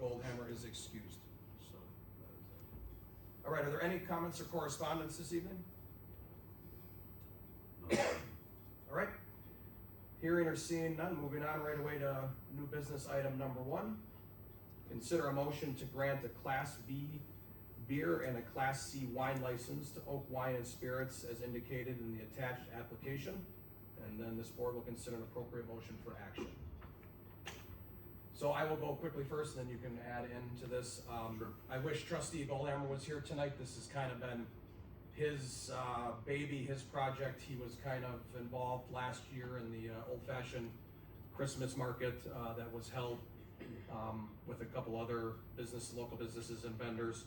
Goldhammer is excused. So, that is it. All right, are there any comments or correspondence this evening? No. All right. Hearing or seeing none, moving on right away to new business item number 1. Consider a motion to grant a Class B beer and a Class C wine license to Oak Wine and Spirits as indicated in the attached application. And then this board will consider an appropriate motion for action. So I will go quickly first, and then you can add into this. Sure. I wish Trustee Goldhammer was here tonight. This has kind of been his baby, his project. He was kind of involved last year in the old-fashioned Christmas market that was held with a couple other local businesses and vendors.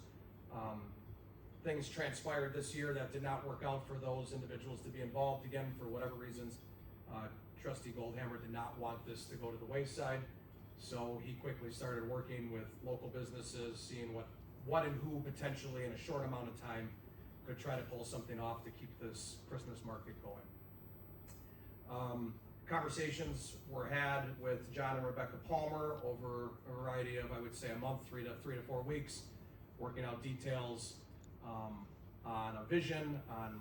Things transpired this year that did not work out for those individuals to be involved again for whatever reasons. Trustee Goldhammer did not want this to go to the wayside, so he quickly started working with local businesses, seeing what and who potentially in a short amount of time could try to pull something off to keep this Christmas market going. Conversations were had with John and Rebecca Palmer over a variety of, I would say, a month, 3 to 4 weeks, working out details on a vision, on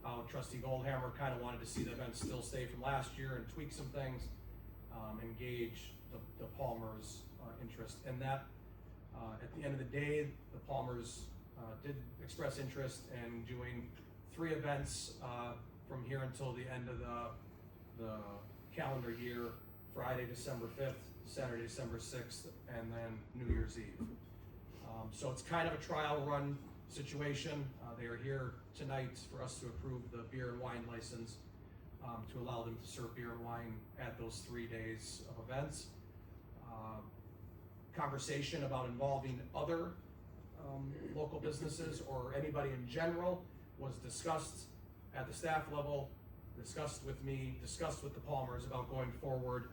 how Trustee Goldhammer kind of wanted to see the event still stay from last year and tweak some things, engage the Palmers' interest in that. At the end of the day, the Palmers did express interest in doing 3 events from here until the end of the calendar year: Friday, December 5th, Saturday, December 6th, and then New Year's Eve. So it's kind of a trial run situation. They are here tonight for us to approve the beer and wine license to allow them to serve beer and wine at those 3 days of events. Conversation about involving other local businesses or anybody in general was discussed at the staff level, discussed with me, discussed with the Palmers about going forward.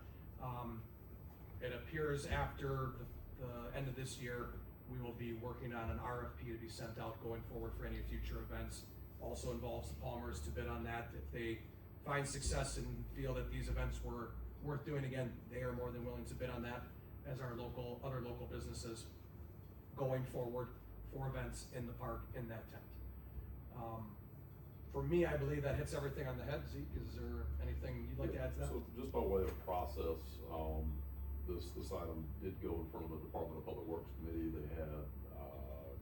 It appears after the end of this year, we will be working on an RFP to be sent out going forward for any future events. Also involves the Palmers to bid on that. If they find success and feel that these events were worth doing again, they are more than willing to bid on that as our other local businesses going forward for events in the park in that tent. For me, I believe that hits everything on the head. Zeke, is there anything you'd like to add to that? So just by way of process, this item did go in front of the Department of Public Works Committee. They had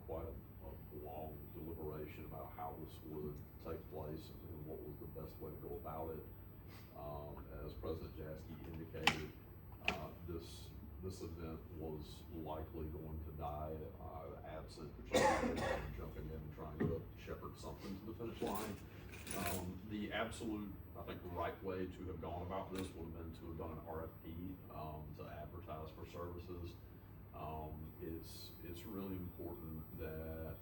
quite a long deliberation about how this would take place and what was the best way to go about it. As President Jaski indicated, this event was likely going to die absent jumping in and trying to shepherd something to the finish line. The absolute, I think the right way to have gone about this would have been to have done an RFP to advertise for services. It's really important that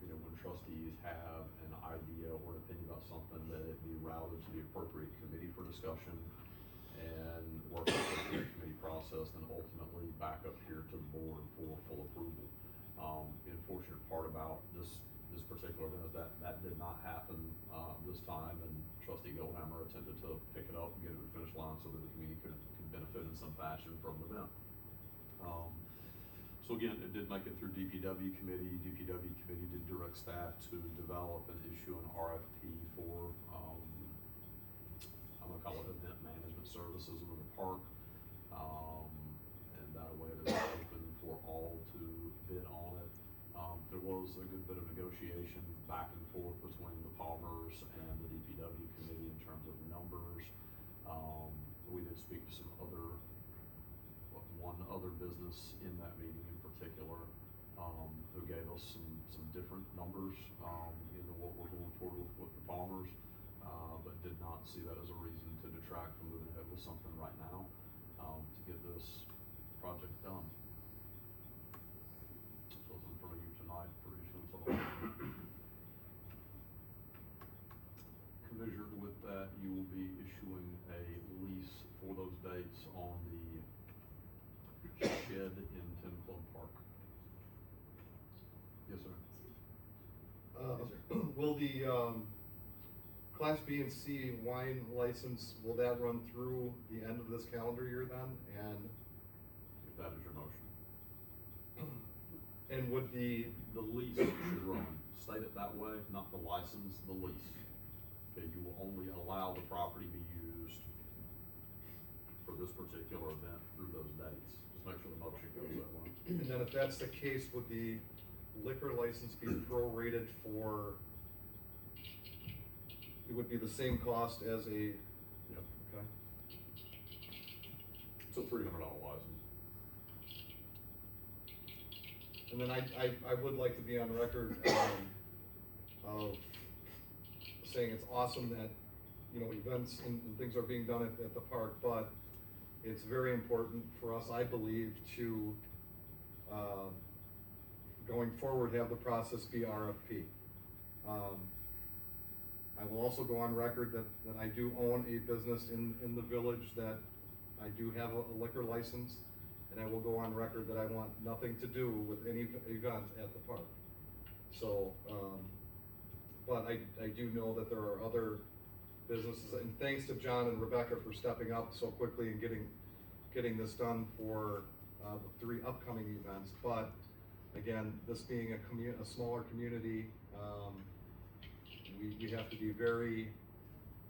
when trustees have an idea or an opinion about something, that it be routed to the appropriate committee for discussion and work through the committee process, and ultimately back up here to the board for full approval. The unfortunate part about this particular event is that did not happen this time, and Trustee Goldhammer attempted to pick it up and get it to the finish line so that the community could benefit in some fashion from the event. So again, it did make it through DPW committee. DPW committee did direct staff to develop and issue an RFP for, I'm gonna call it event management services in the park. And that way it is open for all to bid on it. There was a good bit of negotiation back and forth between the Palmers and the DPW committee in terms of numbers. We did speak to one other business in that meeting in particular, who gave us some different numbers, what we're going forward with the Palmers, but did not see that as a reason to detract from moving ahead with something right now, to get this project done. So it's in front of you tonight for issuance of a Commissioner, with that, you will be issuing a lease for those dates on the shed in Ten Club Park. Yes, sir. Yes, sir. Will the Class B and C wine license, will that run through the end of this calendar year then? And If that is your motion. And would the, The lease should run, state it that way, not the license, the lease. Okay, you will only allow the property be used for this particular event through those dates. Just make sure the motion goes that way. and then if that's the case, would the liquor license be prorated for, it would be the same cost as a, Yep. okay? It's a $300 license. And then I would like to be on record, of saying it's awesome that, you know, events and things are being done at the park, but it's very important for us, I believe, to, going forward, have the process be RFP. I will also go on record that I do own a business in the village, that I do have a liquor license, and I will go on record that I want nothing to do with any event at the park. So, but I do know that there are other businesses, and thanks to John and Rebecca for stepping up so quickly and getting this done for, the 3 upcoming events. But again, this being a smaller community, we have to be very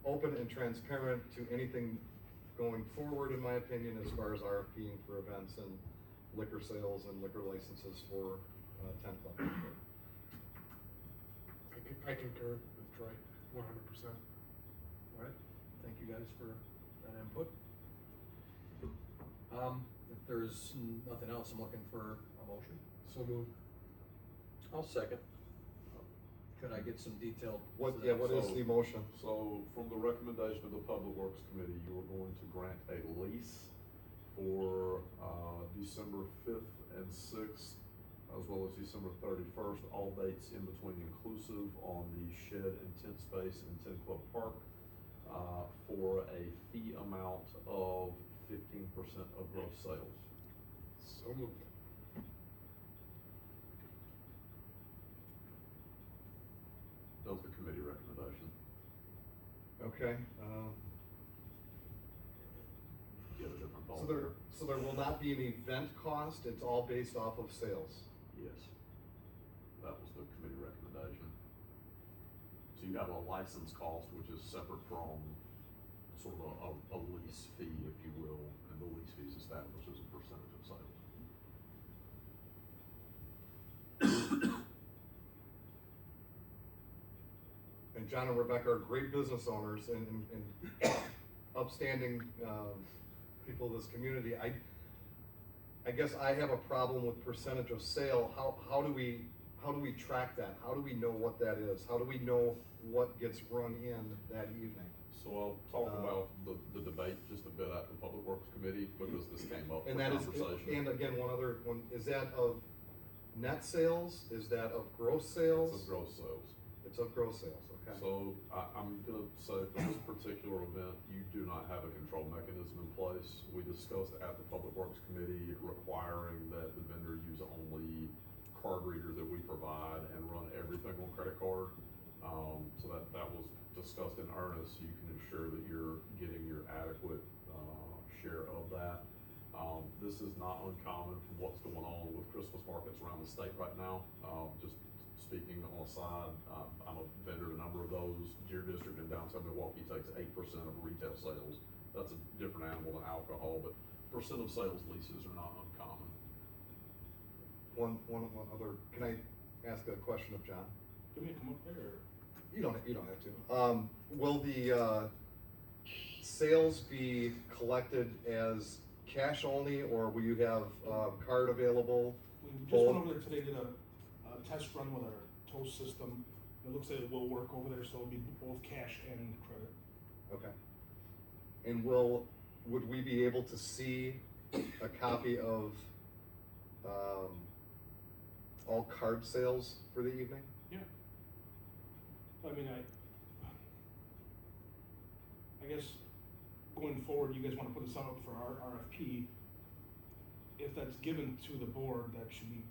open and transparent to anything going forward, in my opinion, as far as RFPing for events and liquor sales and liquor licenses for, 10 Club. I concur with Troy, 100%. All right, thank you guys for that input. If there's nothing else, I'm looking for a motion. So moved. I'll second. Could I get some detailed? What is the motion? So from the recommendation of the Public Works Committee, you are going to grant a lease for, December 5th and 6th, as well as December 31st, all dates in between inclusive on the shed and tent space in 10 Club Park, for a fee amount of 15% of gross sales. So moved. That was the committee recommendation. Okay, Get a different so thought there, there. so there will not be an event cost, it's all based off of sales? Yes, that was the committee recommendation. So you have a license cost, which is separate from sort of a lease fee, if you will, and the lease fee is established as a percentage of sales. And John and Rebecca are great business owners and upstanding, people of this community. I guess I have a problem with percentage of sale. How do we track that? How do we know what that is? How do we know what gets rung in that evening? So I'll talk about the debate just a bit at the Public Works Committee, because this came up for And that is, conversation. and again, one other one, is that of net sales? Is that of gross sales? It's of gross sales. It's of gross sales, okay. So I'm gonna say for this particular event, you do not have a control mechanism in place. We discussed at the Public Works Committee requiring that the vendor use only card readers that we provide and run everything on credit card. So that was discussed in earnest. You can ensure that you're getting your adequate share of that. This is not uncommon from what's going on with Christmas markets around the state right now. Just speaking on a side, I'm a vendor in a number of those. Deer District in downtown Milwaukee takes 8% of retail sales. That's a different animal than alcohol, but percent of sales leases are not uncommon. One other, can I ask a question of John? Give me a come up there. You don't have to. Will the, sales be collected as cash only, or will you have, card available? We just Both. went over there today, did a test run with our toast system. It looks like it will work over there, so it'll be both cash and credit. Okay. And would we be able to see a copy of, all card sales for the evening? Yeah. I mean, I guess going forward, you guys wanna put this out for our RFP. If that's given to the board, that should be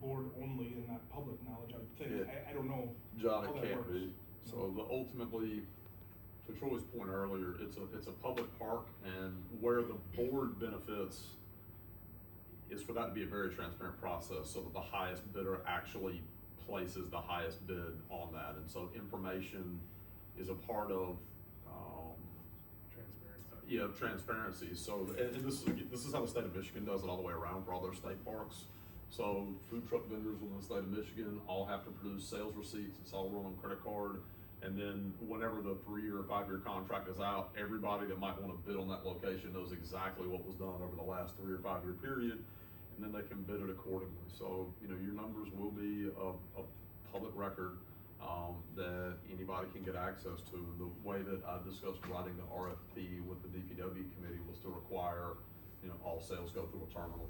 board only and not public knowledge, I would think. Yeah. I don't know. John, how it that can't works. be. So ultimately, to Troy's point earlier, it's a public park, and where the board benefits is for that to be a very transparent process, so that the highest bidder actually places the highest bid on that, and so information is a part of, Transparency. yeah, transparency. So, and this is how the state of Michigan does it all the way around for all their state parks. So food truck vendors within the state of Michigan all have to produce sales receipts. It's all run on credit card. And then whenever the 3 or 5 year contract is out, everybody that might want to bid on that location knows exactly what was done over the last 3 or 5 year period, and then they can bid it accordingly. So, you know, your numbers will be a public record that anybody can get access to. And the way that I discussed writing the RFP with the DPW committee was to require, you know, all sales go through a terminal.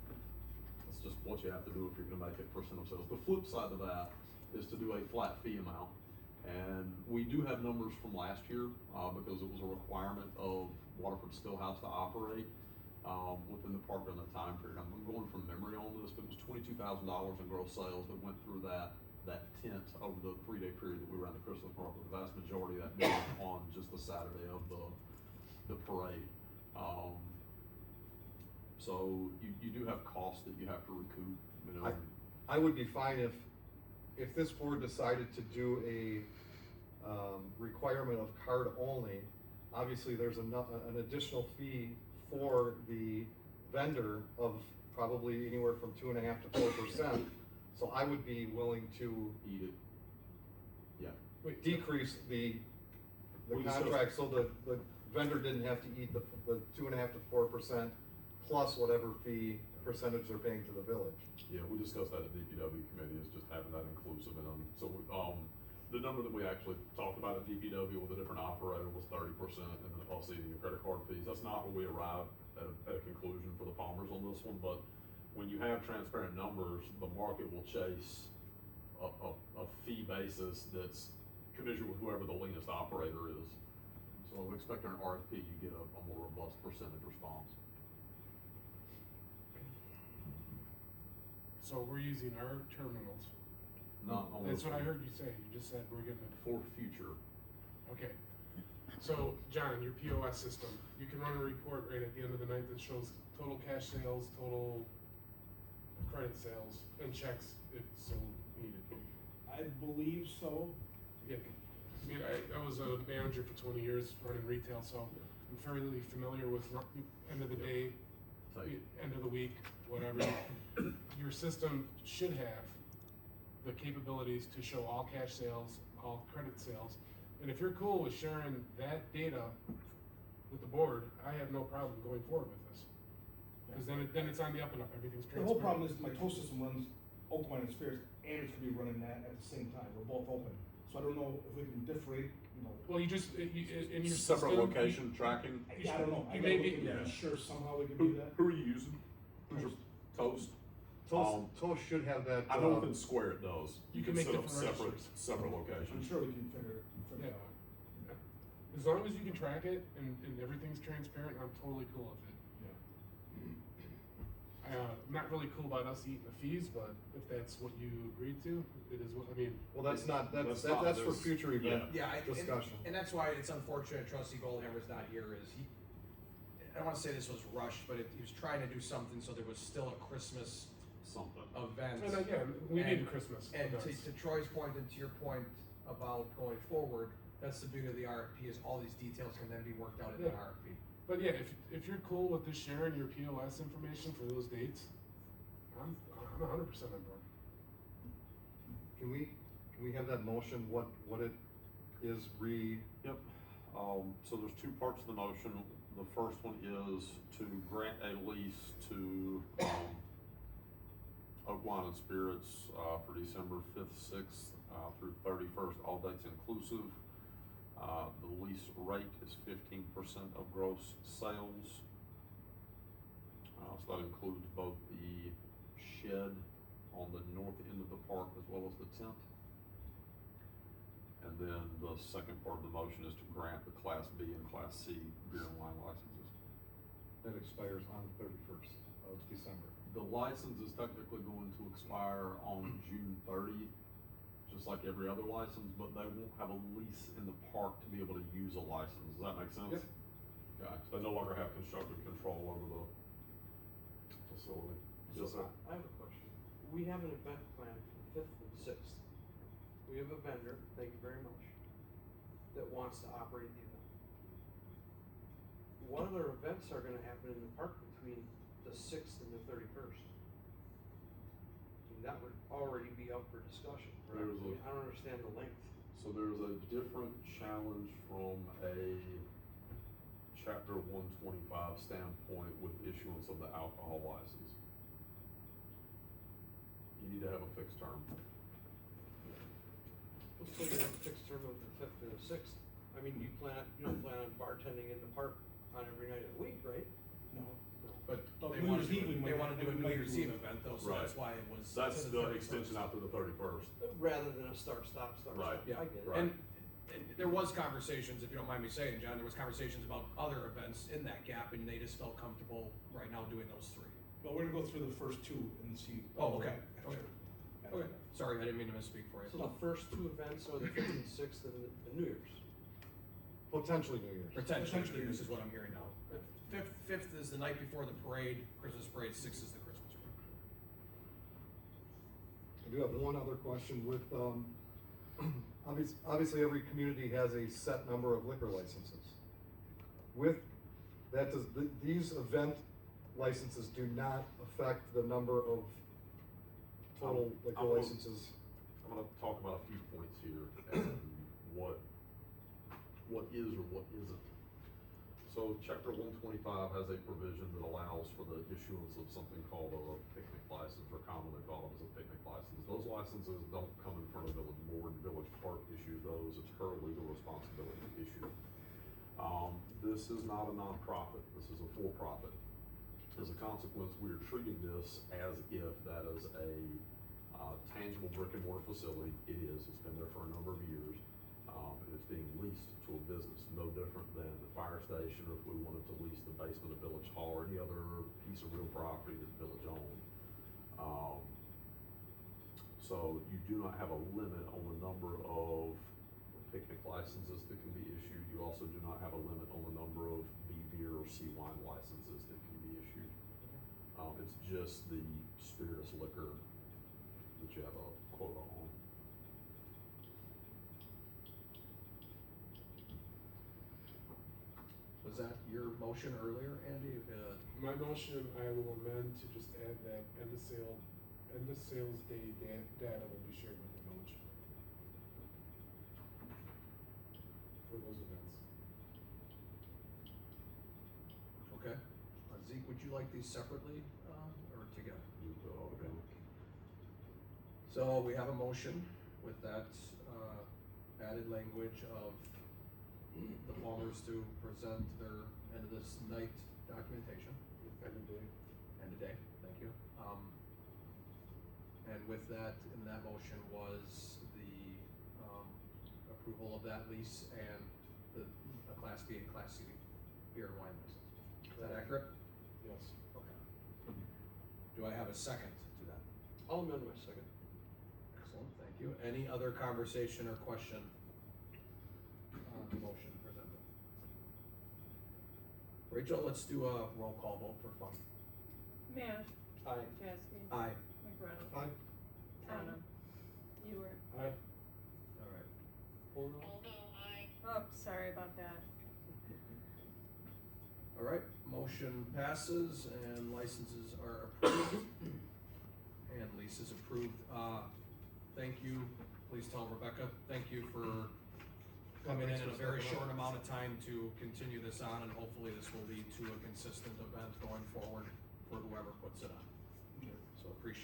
That's just what you have to do if you're gonna make it percent of sales. The flip side of that is to do a flat fee amount. And we do have numbers from last year, because it was a requirement of Waterford Stillhouse to operate, within the park during that time period. I'm going from memory on this, but it was $22,000 in gross sales that went through that tent over the 3-day period that we were at the Christmas park, with the vast majority of that being on just the Saturday of the parade. So you do have costs that you have to recoup, you know. I would be fine if this board decided to do a requirement of card only. Obviously, there's an additional fee for the vendor of probably anywhere from 2.5% to 4%. So I would be willing to Eat it. Yeah. Wait, decrease the Well, you still- contract so the vendor didn't have to eat the 2.5% to 4% plus whatever fee percentage they're paying to the village. Yeah, we discussed that at DPW committee, is just having that inclusive in them. So, the number that we actually talked about at DPW with a different operator was 30%, and then plus eating the credit card fees. That's not where we arrived at a conclusion for the Palmers on this one, but when you have transparent numbers, the market will chase a fee basis that's commensurate with whoever the leanest operator is. So we expect in an RFP, you get a more robust percentage response. So we're using our terminals. Not on That's this what I one. heard you say. You just said we're gonna, For future. okay. So, John, your POS system, you can run a report right at the end of the night that shows total cash sales, total credit sales, and checks if so needed. I believe so. Yeah, I mean, I was a manager for 20 years running retail, so I'm fairly familiar with end of the day, So, end of the week, whatever. Your system should have the capabilities to show all cash sales, all credit sales. And if you're cool with sharing that data with the board, I have no problem going forward with this. Because then it's on the up and up, everything's The transparent. whole problem is my toast system runs Oak Wine and Spirits, and it's gonna be running that at the same time, we're both open. So I don't know if we can differentiate, you know. Well, you just, in your separate system, location tracking. I don't know, I you gotta may look be- into yeah. it, sure somehow we can Who do that. are you using? Who's your Toast? Toast should have that. I know within Square it does. You can make set up different separate registers. separate I'm locations. sure we can figure it Yeah. out. As long as you can track it and everything's transparent, I'm totally cool with it. I'm not really cool about us eating the fees, but if that's what you agreed to, it is what, I mean. Well, that's not That's not that's for this- future event Yeah, discussion. and that's why it's unfortunate Trustee Goldhammer's not here, is he, I don't wanna say this was rushed, but he was trying to do something so there was still a Christmas Something. event. And again, we need And- a Christmas. And events. to Troy's point and to your point about going forward, that's the beauty of the RFP, is all these details can then be worked out in the Yeah. RFP. But yeah, if you're cool with just sharing your POS information for those dates, I'm 100% on board. Can we have that motion, what it is Yep. So there's two parts of the motion. The first one is to grant a lease to, Oak Wine and Spirits, for December 5th, 6th, through 31st, all dates inclusive. The lease rate is 15% of gross sales. So that includes both the shed on the north end of the park as well as the tent. And then the second part of the motion is to grant the Class B and Class C beer and wine licenses. that expires on the 31st of December? The license is technically going to expire on June 30, just like every other license, but they won't have a lease in the park to be able to use a license. Does that make sense? Yep. Okay, so they no longer have constructive control over the facility. Yes, sir. I have a question. We have an event planned for the fifth and sixth. We have a vendor, thank you very much, that wants to operate the event. What other events are gonna happen in the park between the sixth and the 31st? That would already be up for discussion, correct? There's a- I don't understand the length. So there's a different challenge from a chapter 125 standpoint with issuance of the alcohol license. You need to have a fixed term. Let's say you have a fixed term of the fifth and the sixth. I mean, you don't plan on bartending in the park on every night of the week, right? No. But But they New wanna Year's do, Eve we they might- wanna do a we New might Year's do Eve that. event though, so Right. that's why it was. That's to the 31st. extension out to the 31st. Rather than a start, stop. Right. Yeah, I get it. Right. and there was conversations, if you don't mind me saying, John, there was conversations about other events in that gap, and they just felt comfortable right now doing those three. But we're gonna go through the first two and see. Oh, okay. After- Okay, sorry, I didn't mean to misspeak for So you. the first two events are the fifth and sixth and the New Year's. Potentially New Year's. Potentially, this is what I'm hearing now. Fifth is the night before the parade, Christmas parade, sixth is the Christmas parade. I do have one other question with, obviously every community has a set number of liquor licenses. With, that does, these event licenses do not affect the number of total liquor I'm gonna- licenses. I'm gonna talk about a few points here and what is or what isn't. So chapter 125 has a provision that allows for the issuance of something called a picnic license, or commonly called as a picnic license. Those licenses don't come in front of village board, village park issue those, it's her legal responsibility to issue. This is not a nonprofit, this is a for-profit. As a consequence, we are treating this as if that is a tangible brick and mortar facility. It is, it's been there for a number of years. And it's being leased to a business, no different than the fire station, or if we wanted to lease the basement of Village Hall, or any other piece of real property that the village owned. So you do not have a limit on the number of picnic licenses that can be issued. You also do not have a limit on the number of B beer or C wine licenses that can be issued. It's just the spirituous liquor that you have a quota on. Was that your motion earlier, Andy? My motion, I will amend to just add that end of sales day data will be shared with the village. For those events. Okay. Zeke, would you like these separately, or together? Okay. So we have a motion with that, added language of the Palmers to present their end of this night documentation. End of day. End of day, thank you. And with that, in that motion was the, approval of that lease and the Class B and Class C beer and wine license. Is that accurate? Yes. Okay. Do I have a second to that? I'll amend my second. Excellent, thank you. Any other conversation or question on the motion presented? Rachel, let's do a roll call vote for fun. Matt, Aye. Chasky, Aye. McReynolds, Aye. Tana, Ewer. Aye. All right. Hold on. Oh, sorry about that. All right, motion passes and licenses are approved. And leases approved. Thank you, please tell Rebecca, thank you for coming in a very short amount of time to continue this on, and hopefully this will lead to a consistent event going forward for whoever puts it on. So appreciate